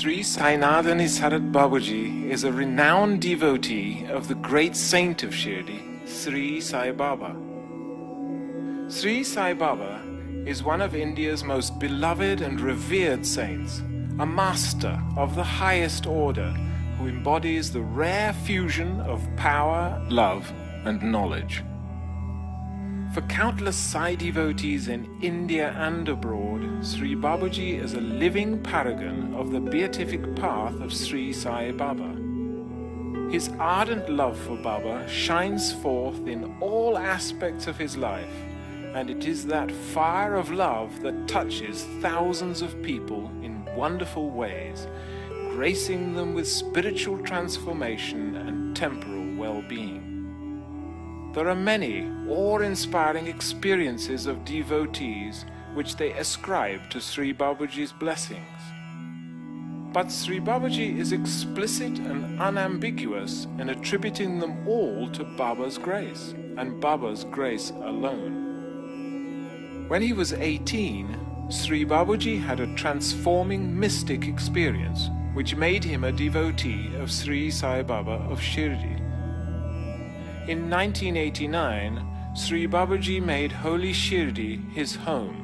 Sri Sainathuni Sarath Babuji is a renowned devotee of the great saint of Shirdi, Sri Sai Baba. Sri Sai Baba is one of India's most beloved and revered saints, a master of the highest order who embodies the rare fusion of power, love, and knowledge. For countless Sai devotees in India and abroad, Sri Babuji is a living paragon of the beatific path of Sri Sai Baba. His ardent love for Baba shines forth in all aspects of his life, and it is that fire of love that touches thousands of people in wonderful ways, gracing them with spiritual transformation and temporal well-being. There are many awe-inspiring experiences of devotees which they ascribe to Sri Babuji's blessings. But Sri Babuji is explicit and unambiguous in attributing them all to Baba's grace, and Baba's grace alone. When he was 18, Sri Babuji had a transforming mystic experience which made him a devotee of Sri Sai Baba of Shirdi. In 1989, Sri Babuji made Holy Shirdi his home.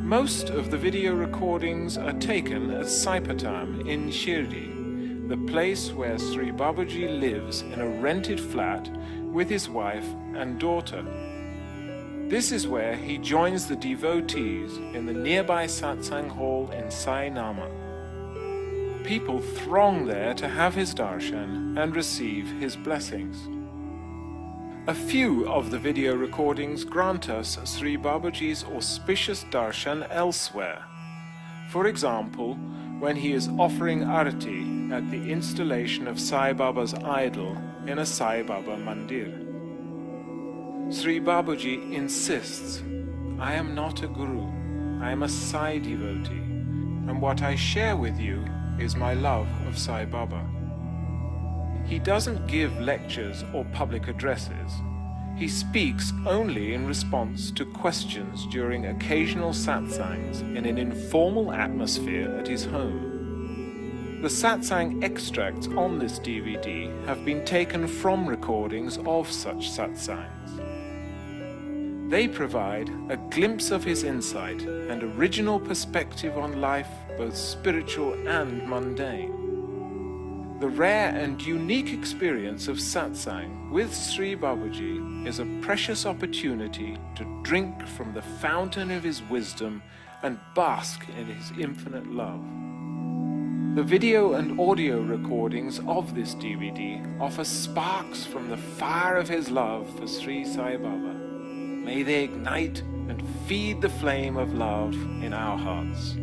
Most of the video recordings are taken at Saipatham in Shirdi, the place where Sri Babuji lives in a rented flat with his wife and daughter. This is where he joins the devotees in the nearby satsang hall in Sai Nama. People throng there to have his darshan and receive his blessings. A few of the video recordings grant us Sri Babuji's auspicious darshan elsewhere. For example, when he is offering arati at the installation of Sai Baba's idol in a Sai Baba mandir. Sri Babuji insists, "I am not a guru, I am a Sai devotee, and what I share with you is my love of Sai Baba." He doesn't give lectures or public addresses. He speaks only in response to questions during occasional satsangs in an informal atmosphere at his home. The satsang extracts on this DVD have been taken from recordings of such satsangs. They provide a glimpse of his insight and original perspective on life, both spiritual and mundane. The rare and unique experience of satsang with Sri Babuji is a precious opportunity to drink from the fountain of his wisdom and bask in his infinite love. The video and audio recordings of this DVD offer sparks from the fire of his love for Sri Sai Baba. May they ignite and feed the flame of love in our hearts.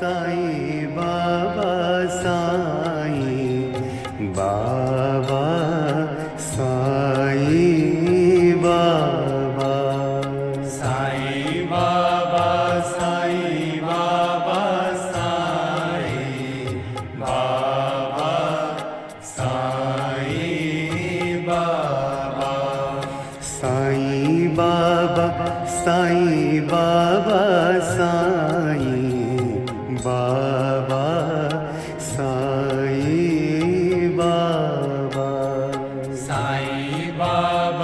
Sai Baba, Sai Baba, Sai Baba, Sai Baba, Sai Baba, Sai Baba, Sai Baba, Sai Baba, Sai Baba, Sai Baba, Sai Baba, Sai Baba,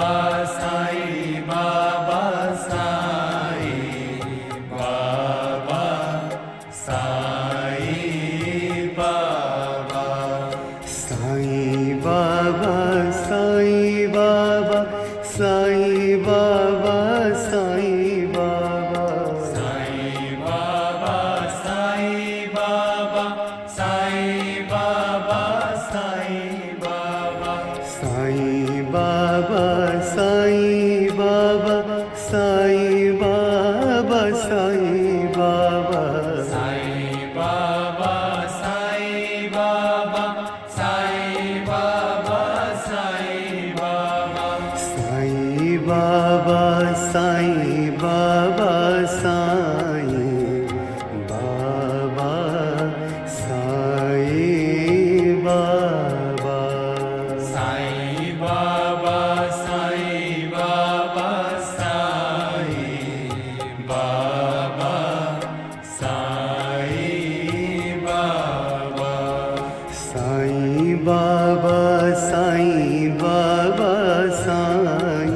Baba, Sai Baba, Sai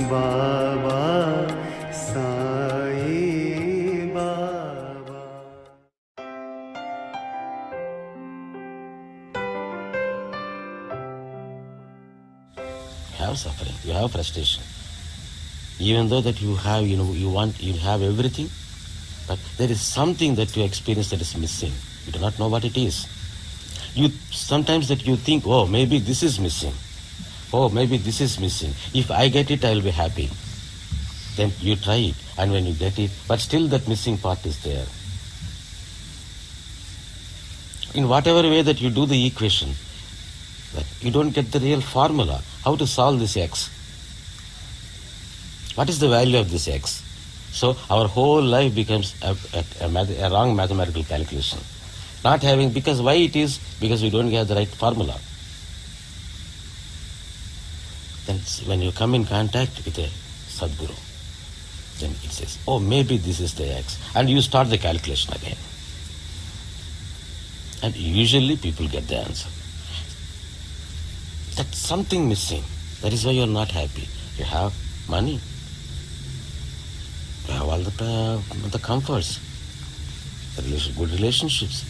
Baba, Sai Baba. You have suffering, you have frustration. Even though that you have, you have everything, but there is something that you experience that is missing. You do not know what it is. Sometimes that you think, oh, maybe this is missing. Oh, maybe this is missing. If I get it, I will be happy. Then you try it, and when you get it, but still that missing part is there. In whatever way that you do the equation, that you don't get the real formula, how to solve this x. What is the value of this x? So our whole life becomes a wrong mathematical calculation. Not having, because why it is? Because we don't get the right formula. Then when you come in contact with a Sadguru, then it says, oh, maybe this is the x. And you start the calculation again. And usually people get the answer. That's something missing. That is why you are not happy. You have money. You have all the comforts, good relationships.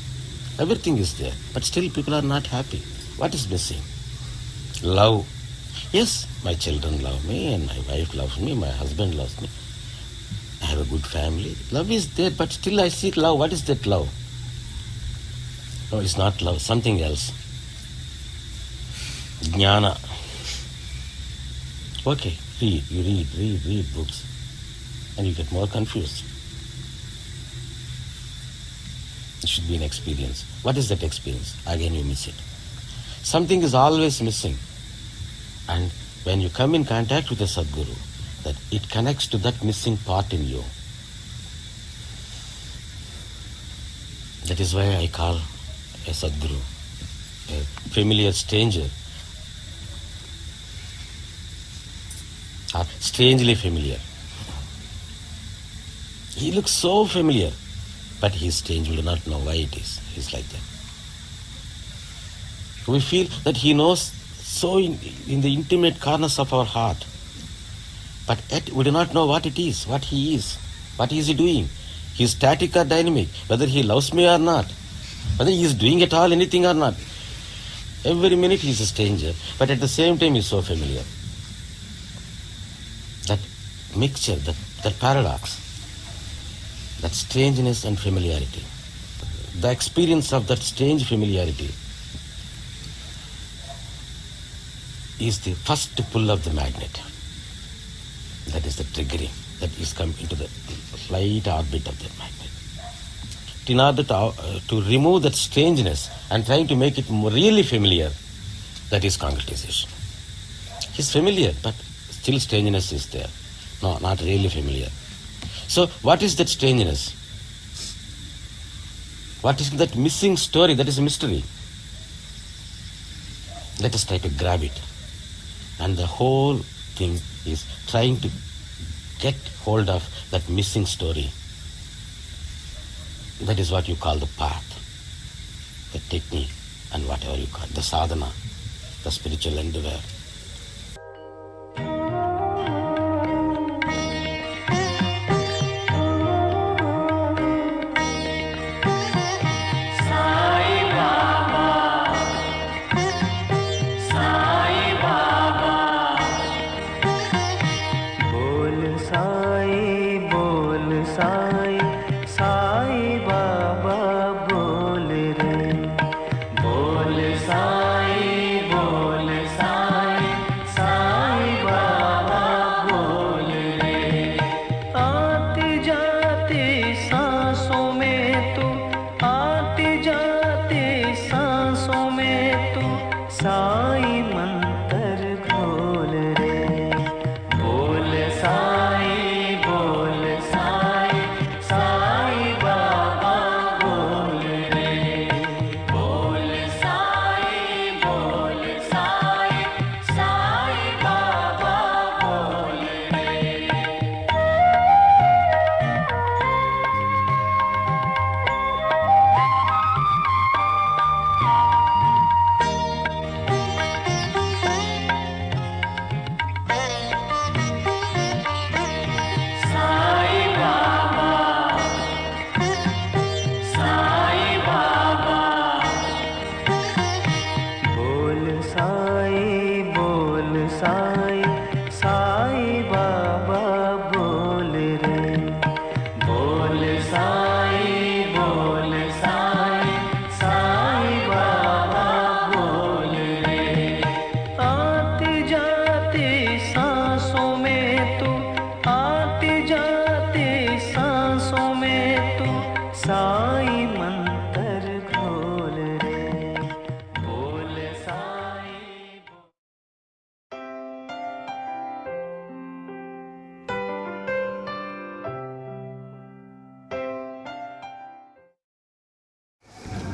Everything is there. But still people are not happy. What is missing? Love. Yes, my children love me and my wife loves me, my husband loves me. I have a good family. Love is there, but still I seek love. What is that love? No, it's not love, something else. Jnana. Okay, read books. And you get more confused. It should be an experience. What is that experience? Again you miss it. Something is always missing. And when you come in contact with a Sadguru, that it connects to that missing part in you. That is why I call a Sadguru a familiar stranger, or strangely familiar. He looks so familiar, but he is strange. We do not know why it is. He is like that. We feel that he knows so in the intimate corners of our heart, but yet we do not know what it is, what he is, what is he doing. He is static or dynamic, whether he loves me or not, whether he is doing at all anything or not. Every minute he is a stranger, but at the same time he is so familiar. That mixture, that paradox, that strangeness and familiarity, the experience of that strange familiarity is the first pull of the magnet. That is the triggering that is come into the light orbit of the magnet. In order to remove that strangeness and trying to make it more really familiar, that is concretization. He's familiar, but still strangeness is there. No, not really familiar. So what is that strangeness? What is that missing story? That is a mystery. Let us try to grab it. And the whole thing is trying to get hold of that missing story. That is what you call the path, the technique, and whatever you call it, the sadhana, the spiritual endeavor. Sai, bol sai,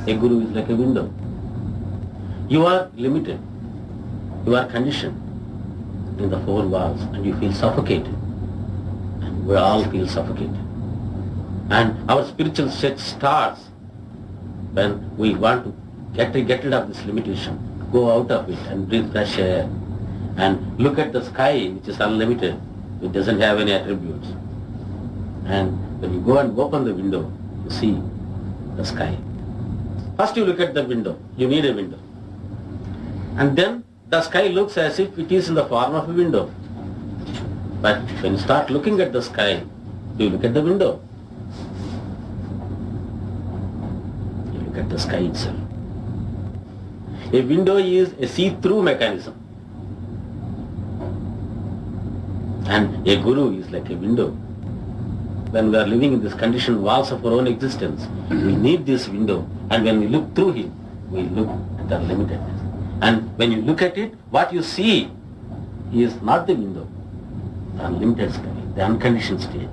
A guru is like a window. You are limited. You are conditioned in the four walls and you feel suffocated. And we all feel suffocated. And our spiritual search starts when we want to get rid of this limitation, go out of it and breathe fresh air and look at the sky which is unlimited, it doesn't have any attributes. And when you go and open the window, you see the sky. First you look at the window, you need a window. And then the sky looks as if it is in the form of a window. But when you start looking at the sky, you look at the window. You look at the sky itself. A window is a see-through mechanism. And a guru is like a window. When we are living in this conditioned walls of our own existence, we need this window. And when we look through him, we look at the limitedness. And when you look at it, what you see is not the window, the unlimited sky, the unconditioned state.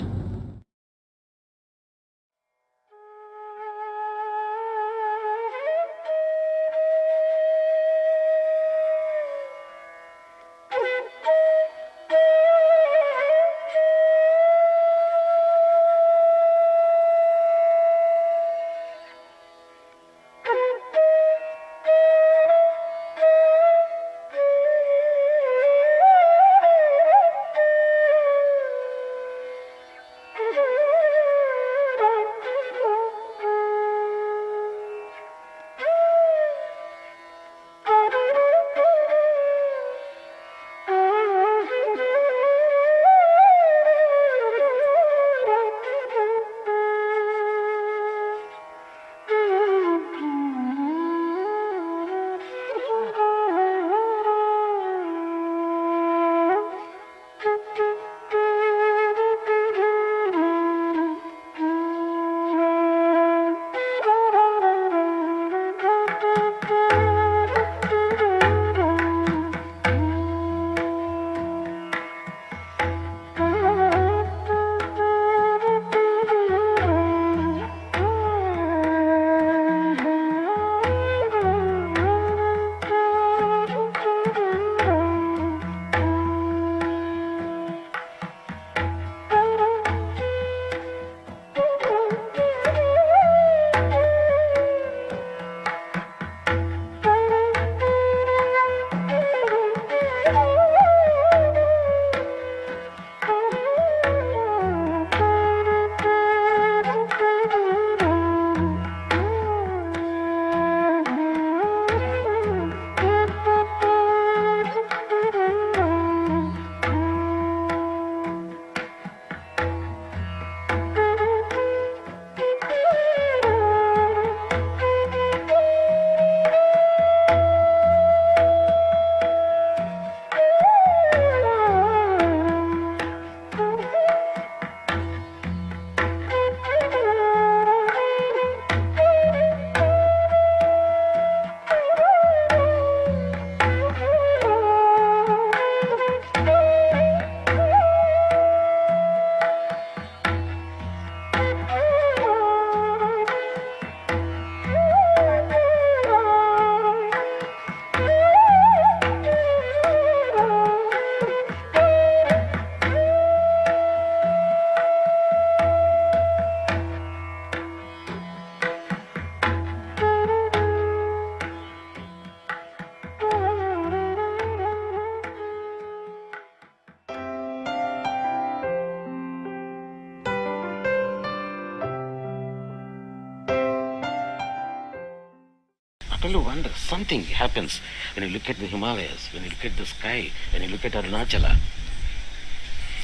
Utterly wonder, something happens when you look at the Himalayas, when you look at the sky, when you look at Arunachala,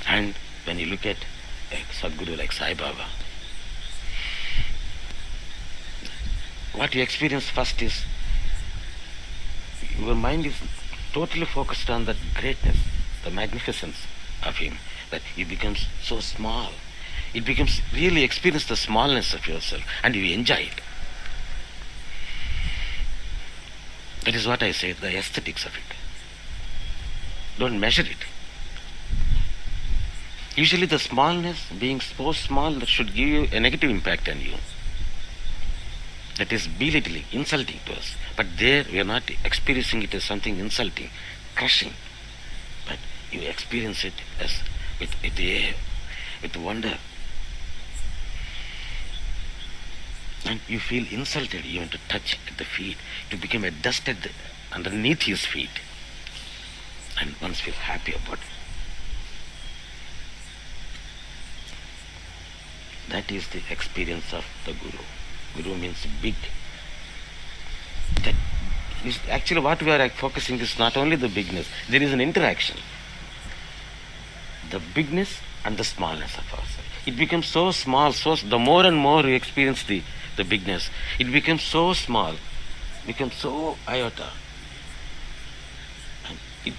and when you look at a Sadguru like Sai Baba. What you experience first is, your mind is totally focused on the greatness, the magnificence of him, that you become so small. It becomes really experience the smallness of yourself and you enjoy it. That is what I say, the aesthetics of it. Don't measure it. Usually the smallness, being so small, that should give you a negative impact on you. That is belittling, insulting to us. But there we are not experiencing it as something insulting, crushing. But you experience it as with wonder. And you feel insulted even to touch at the feet, to become a dust underneath his feet. And once feel happy about it. That is the experience of the Guru. Guru means big. That is actually what we are focusing is not only the bigness, there is an interaction. The bigness and the smallness of ourselves. It becomes so small, the more and more we experience the bigness, it becomes so small, becomes so iota. And it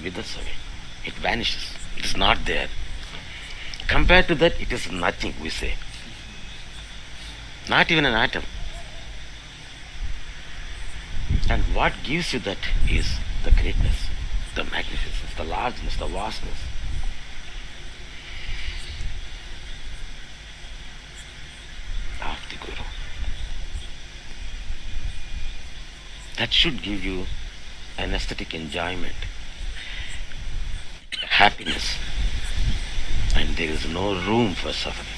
withers away. It vanishes. It is not there. Compared to that, it is nothing, we say. Not even an atom. And what gives you that is the greatness, the magnificence, the largeness, the vastness. Of the Guru. That should give you an aesthetic enjoyment, happiness, and there is no room for suffering.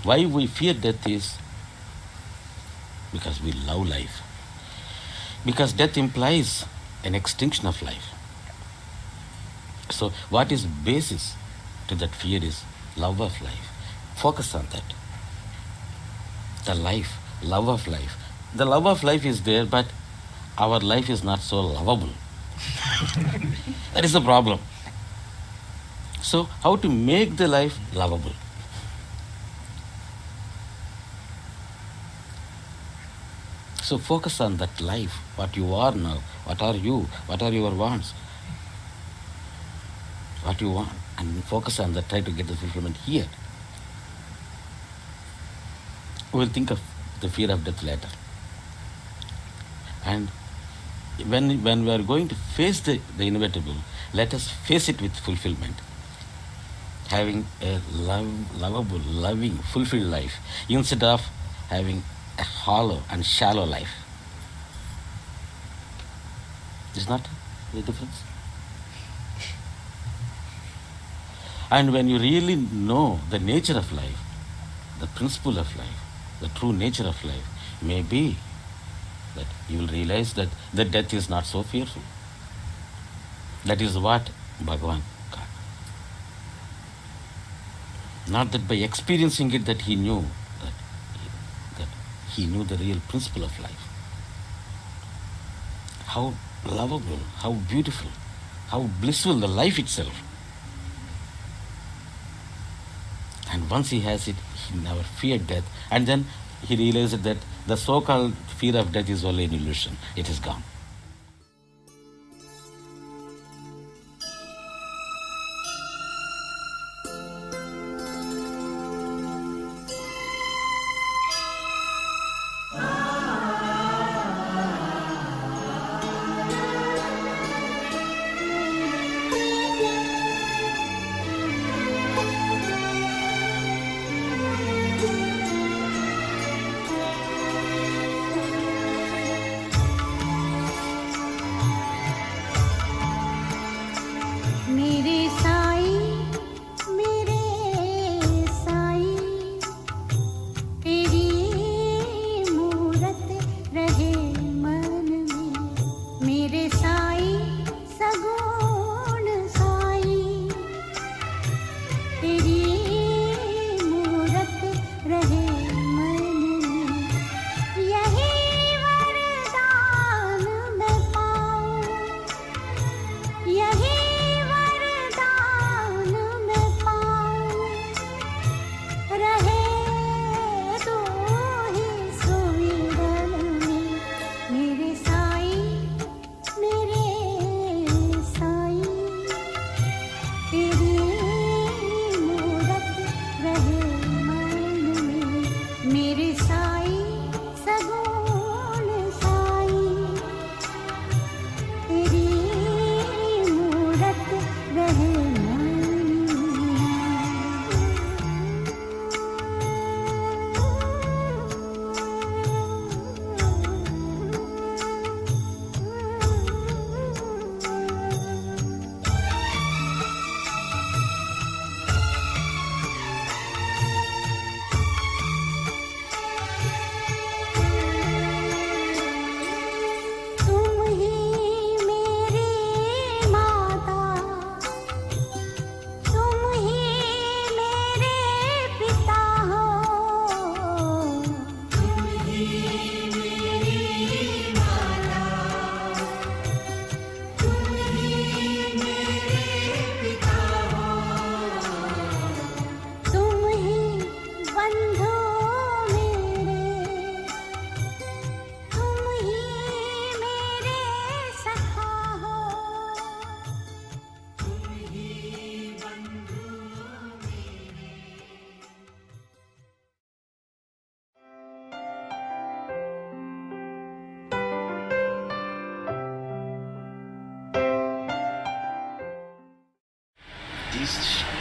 Why we fear death is because we love life. Because death implies an extinction of life. So what is basis to that fear is love of life. Focus on that. The life, love of life. The love of life is there, but our life is not so lovable. That is the problem. So how to make the life lovable? So focus on that life, what you are now, what are you, what are your wants, what you want, and focus on that, try to get the fulfillment here. We will think of the fear of death later. And when we are going to face the inevitable, let us face it with fulfillment. Having a lovable, loving, fulfilled life, instead of having a hollow and shallow life. Is not the difference? And when you really know the nature of life, the principle of life, the true nature of life, maybe that you will realize that the death is not so fearful. That is what Bhagavan got. Not that by experiencing it that he knew that he knew the real principle of life. How lovable, how beautiful how blissful the life itself. And once he has it, he never feared death. And then he realized that the so-called fear of death is only an illusion. It is gone.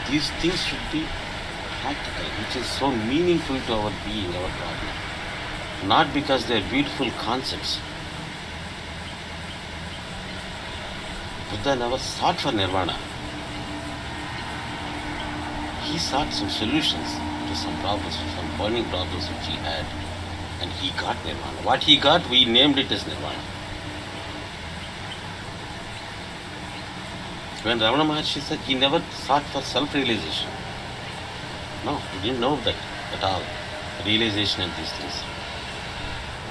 These things should be practical, which is so meaningful to our being, our body. Not because they are beautiful concepts. Buddha never sought for nirvana. He sought some solutions to some problems, some burning problems which he had, and he got nirvana. What he got, we named it as nirvana. When Ravana Maharshi said he never sought for self-realization. No, he didn't know that at all. Realization and these things.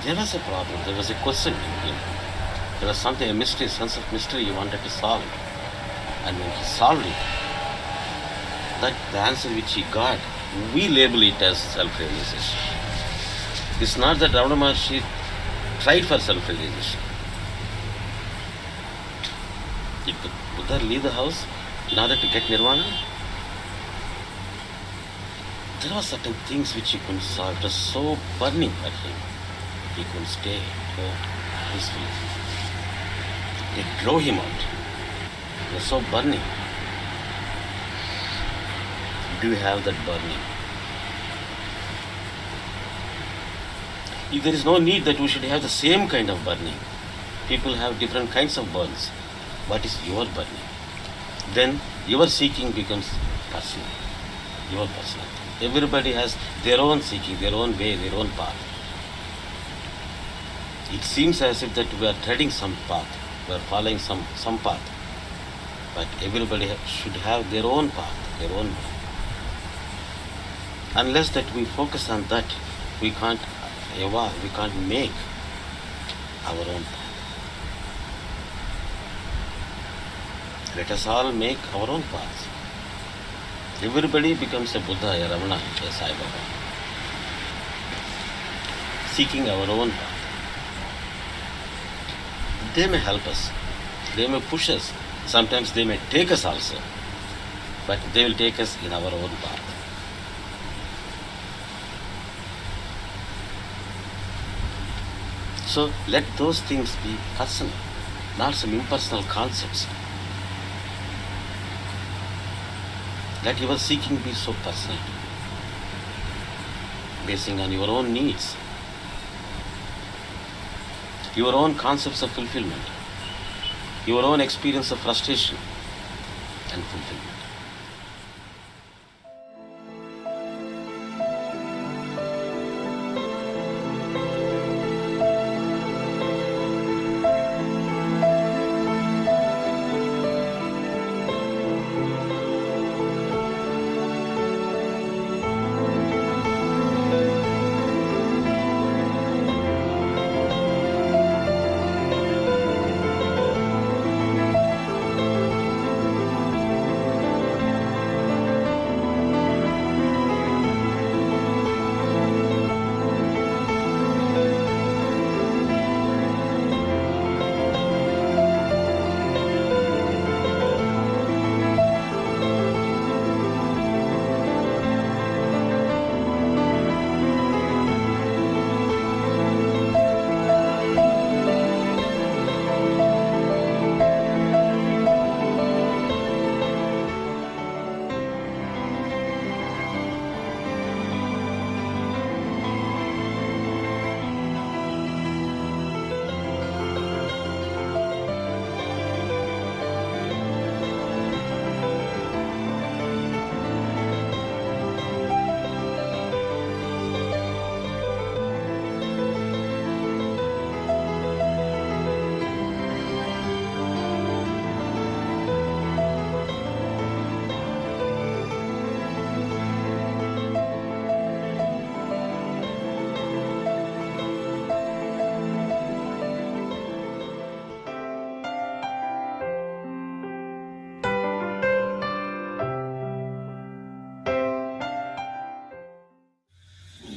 There was a problem, there was a question in him. There was something, a mystery, sense of mystery he wanted to solve. And when he solved it, that the answer which he got, we label it as self-realization. It's not that Ravana Maharshi tried for self-realization. Did Buddha leave the house in order to get nirvana? There were certain things which he couldn't solve. It was so burning for him. He couldn't stay peacefully. It drove him out. It was so burning. Do you have that burning? There is no need that we should have the same kind of burning. People have different kinds of burns. What is your burning? Then your seeking becomes personal. Your personal. Everybody has their own seeking, their own way, their own path. It seems as if that we are treading some path, we are following some path. But everybody should have their own path, their own way. Unless that we focus on that, we can't make our own path. Let us all make our own path. Everybody becomes a Buddha, a Ramana, a Sai Baba, seeking our own path. They may help us, they may push us, sometimes they may take us also, but they will take us in our own path. So let those things be personal, not some impersonal concepts. Let your seeking be so personal, basing on your own needs, your own concepts of fulfillment, your own experience of frustration and fulfillment.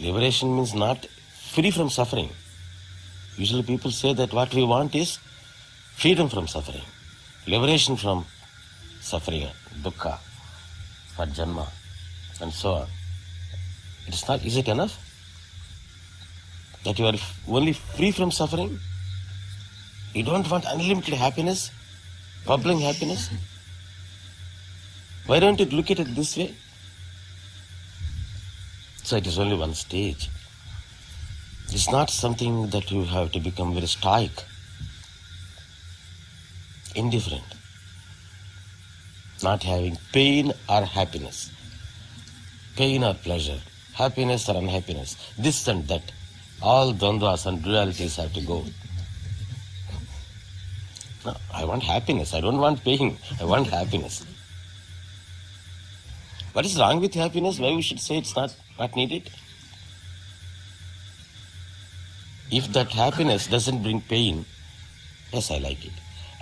Liberation means not free from suffering. Usually people say that what we want is freedom from suffering, liberation from suffering, dukkha, for janma, and so on. It is not. Is it enough that you are only free from suffering? You don't want unlimited happiness, bubbling happiness? Why don't you look at it this way? So it is only one stage. It's not something that you have to become very stoic, indifferent, not having pain or happiness, pain or pleasure, happiness or unhappiness, this and that. All dvandvas and dualities have to go. No, I want happiness. I don't want pain. I want happiness. What is wrong with happiness? Why we should say it's not needed? If that happiness doesn't bring pain, yes, I like it.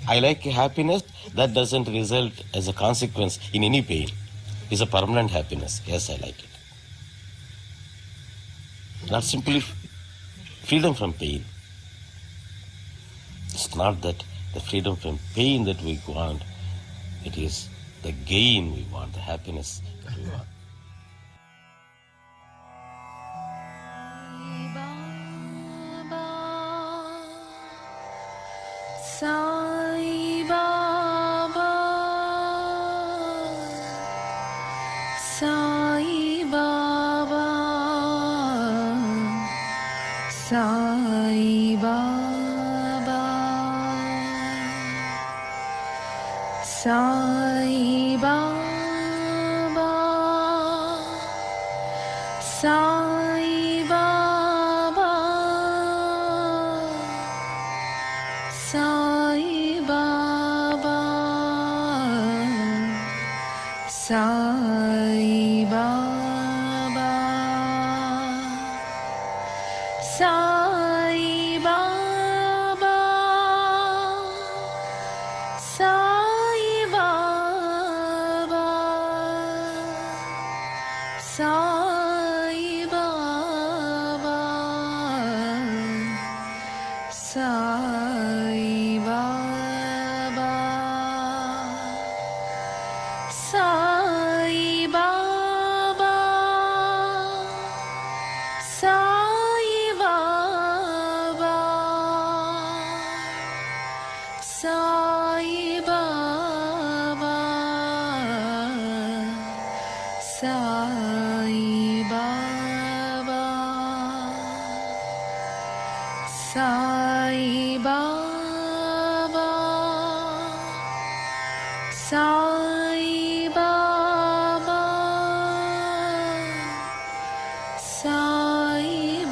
I like happiness that doesn't result as a consequence in any pain. It's a permanent happiness. Yes, I like it. Not simply freedom from pain. It's not that the freedom from pain that we want. It is the gain we want, the happiness that we want. Sai Baba, Sai Baba, Sai Baba, Sai Baba, Sai Baba, Sai Baba, Sai Baba, Sai Baba, Sai Baba, Sai Baba, Sai Baba, Sai Baba, Sai Baba, Sai Baba, Sai Baba, Sai Baba, Sai Baba, Sai Baba, Sai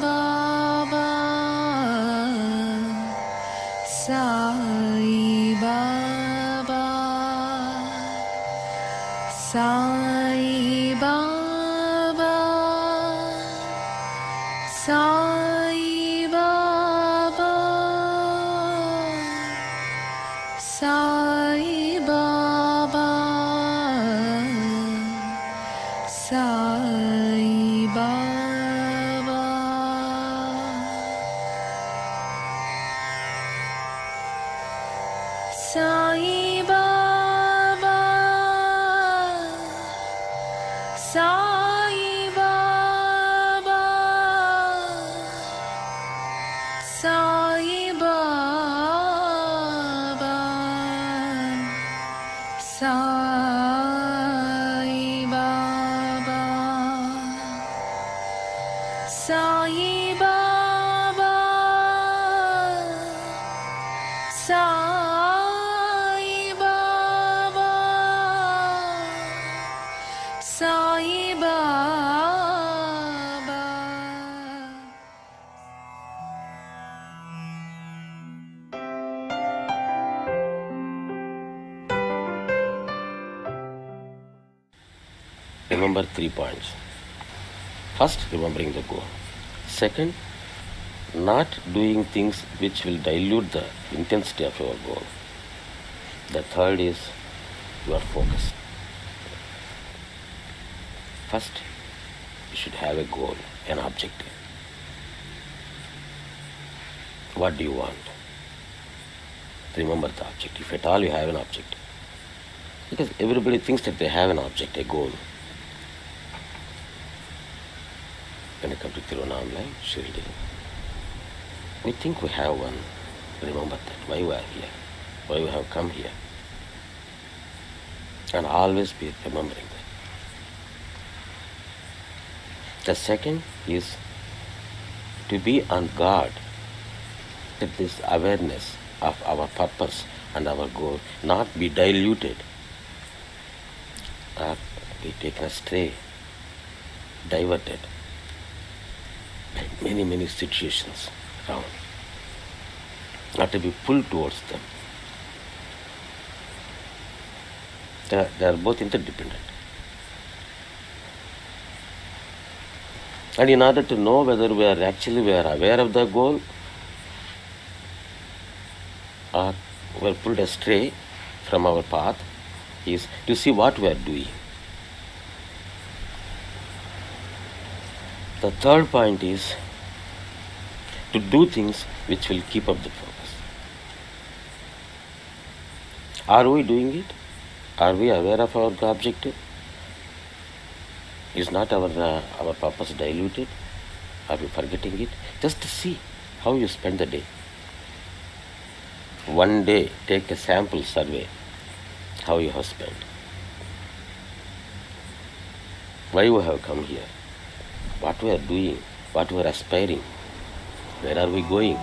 Baba, Sai Baba, Sai Baba, Sai Baba, Sai Baba. Sai Baba, Sai Baba, Sai Baba, Sai Baba, Sai Baba, Sai Baba, Sai Baba. Remember 3 points. First, remembering the goal. Second, not doing things which will dilute the intensity of your goal. The third is your focus. First, you should have a goal, an objective. What do you want? Remember the objective. If at all you have an objective. Because everybody thinks that they have an object, a goal. When you come to Tirunamala, Shirdi, we think we have one. Remember that, why we are here, why we have come here. And always be remembering that. The second is to be on guard with this awareness of our purpose and our goal not be diluted or be taken astray, diverted by many situations around. Not to be pulled towards them. They are both interdependent. And in order to know whether we are aware of the goal or we are pulled astray from our path, is to see what we are doing. The third point is to do things which will keep up the focus. Are we doing it? Are we aware of our objective? Is not our purpose diluted? Are we forgetting it? Just to see how you spend the day. One day, take a sample survey, how you have spent. Why we have come here? What we are doing? What we are aspiring? Where are we going?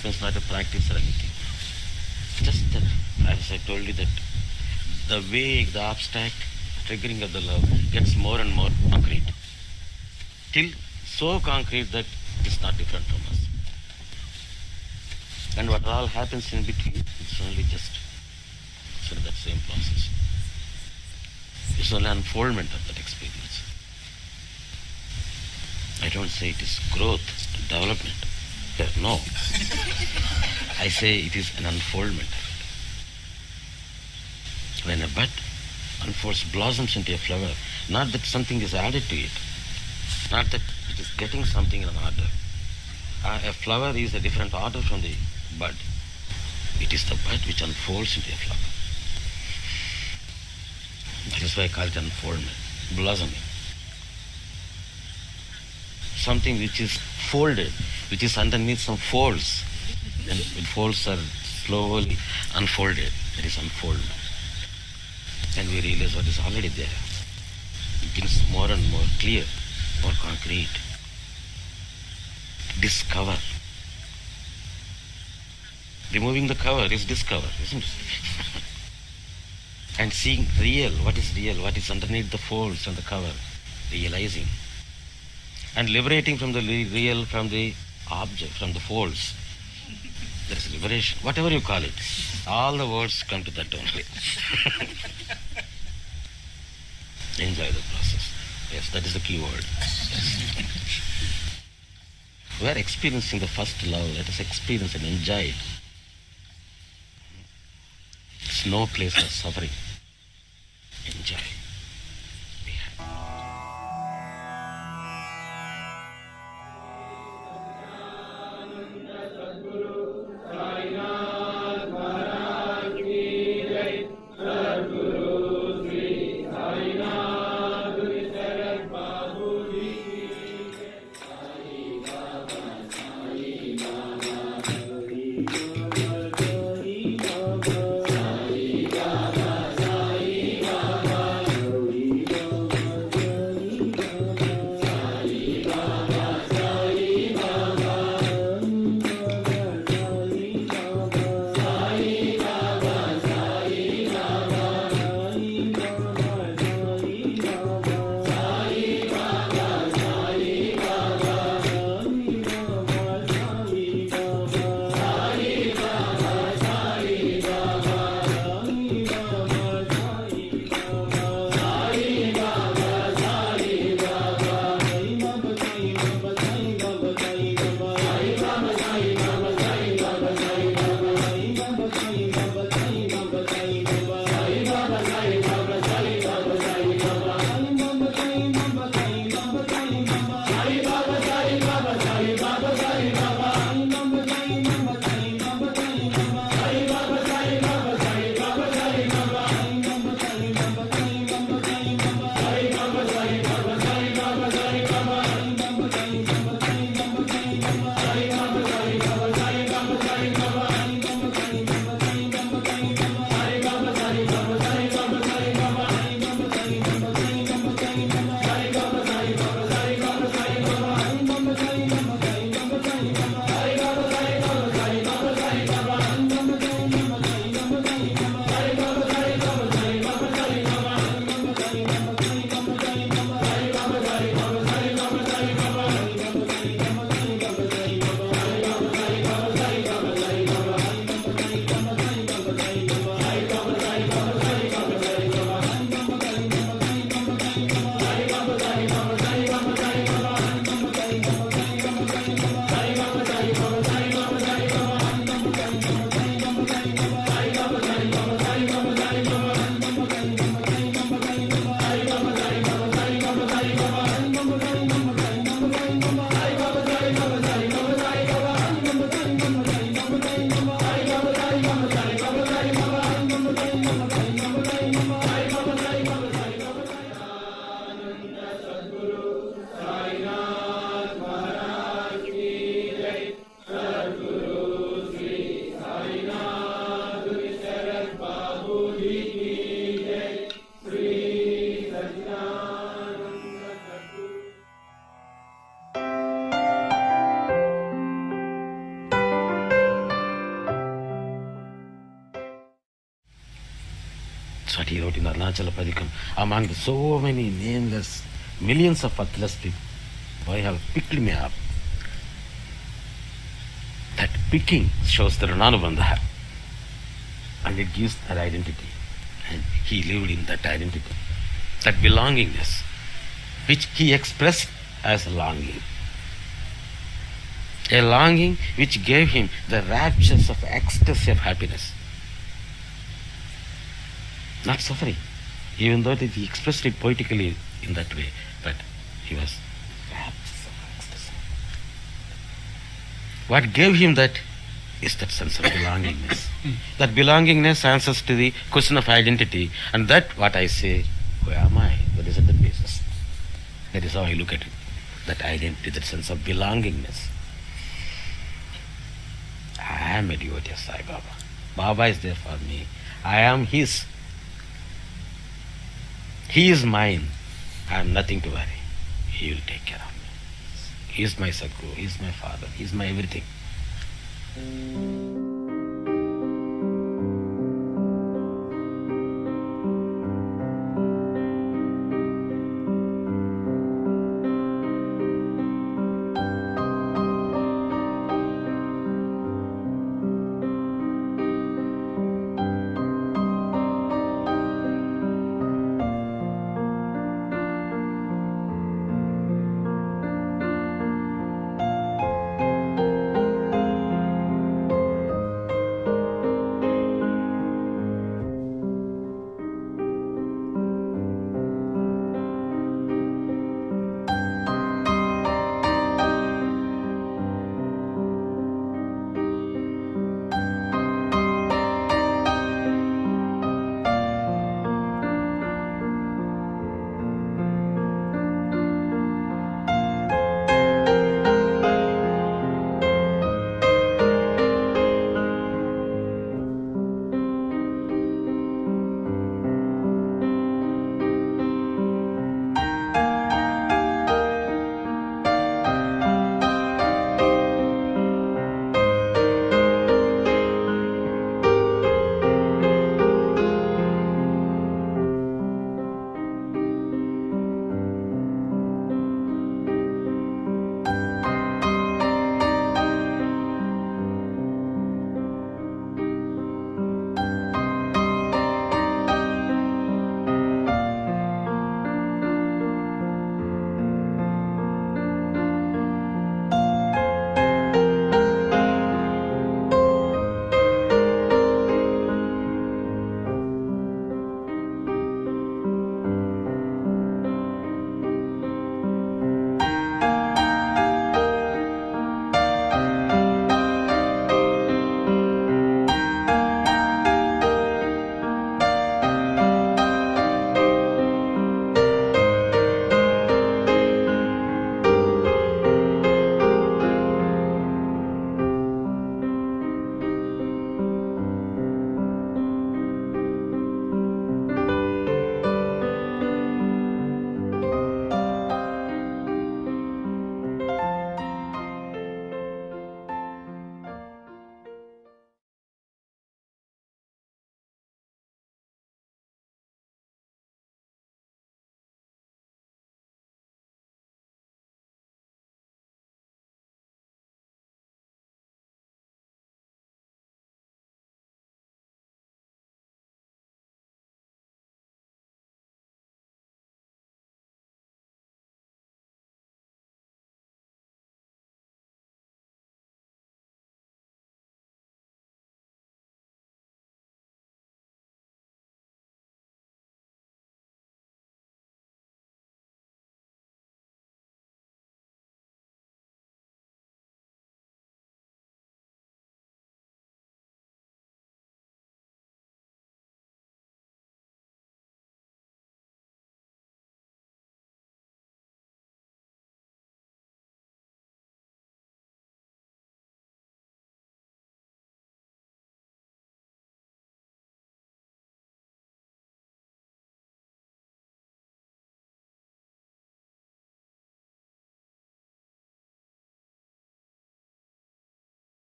means not a practice or anything. Just that, as I told you, that the way the abstract triggering of the love gets more and more concrete, till so concrete that it's not different from us. And what all happens in between, it's only just sort of that same process. It's only unfoldment of that experience. I don't say it is growth, development. No. I say it is an unfoldment of it. When a bud unfolds, blossoms into a flower, not that something is added to it, not that it is getting something in an order. A flower is a different order from the bud. It is the bud which unfolds into a flower. That is why I call it unfoldment, blossoming. Something which is folded, which is underneath some folds, and the folds are slowly unfolded. That is unfoldment. And we realize what is already there. It becomes more and more clear, more concrete. Discover. Removing the cover is discover, isn't it? And seeing real, what is underneath the folds and the cover, realizing. And liberating from the real, from the object, from the folds. There is liberation, whatever you call it. All the words come to that only. Enjoy the process. Yes, that is the key word. Yes. We are experiencing the first love. Let us experience and enjoy it. It's no place for suffering. Enjoy. Be happy. That's what he wrote in Arunachala Padikam. Among so many nameless, millions of pathless people, boy have picked me up. That picking shows the Rananubandha. And it gives that identity. And he lived in that identity. That belongingness, which he expressed as longing. A longing which gave him the raptures of ecstasy of happiness. Not suffering, even though he expressed it poetically in that way, but he was raptures of ecstasy. What gave him that is that sense of belongingness. That belongingness answers to the question of identity, and that what I say, who am I? That is at the basis. That is how I look at it. That identity, that sense of belongingness. I am a devotee of Sai Baba. Baba is there for me. I am his. He is mine. I have nothing to worry. He will take care of me. He is my Sadguru. He is my father. He is my everything.